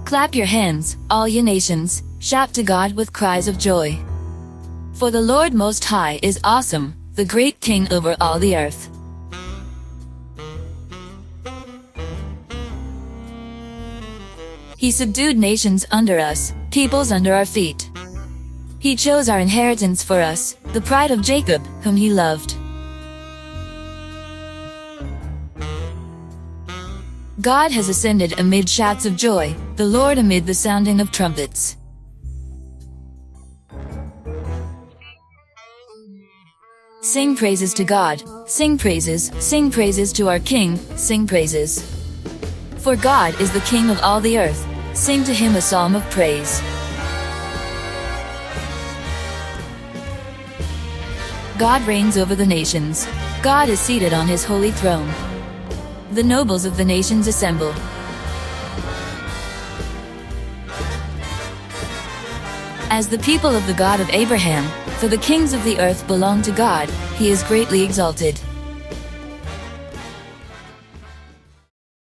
Clap your hands, all ye nations, shout to God with cries of joy. For the Lord Most High is awesome, the great King over all the earth. He subdued nations under us, peoples under our feet. He chose our inheritance for us, the pride of Jacob, whom he loved. God has ascended amid shouts of joy, the Lord amid the sounding of trumpets. Sing praises to God, sing praises to our King, sing praises. For God is the King of all the earth, sing to him a psalm of praise. God reigns over the nations. God is seated on his holy throne. The nobles of the nations assemble. As the people of the God of Abraham, for the kings of the earth belong to God, he is greatly exalted.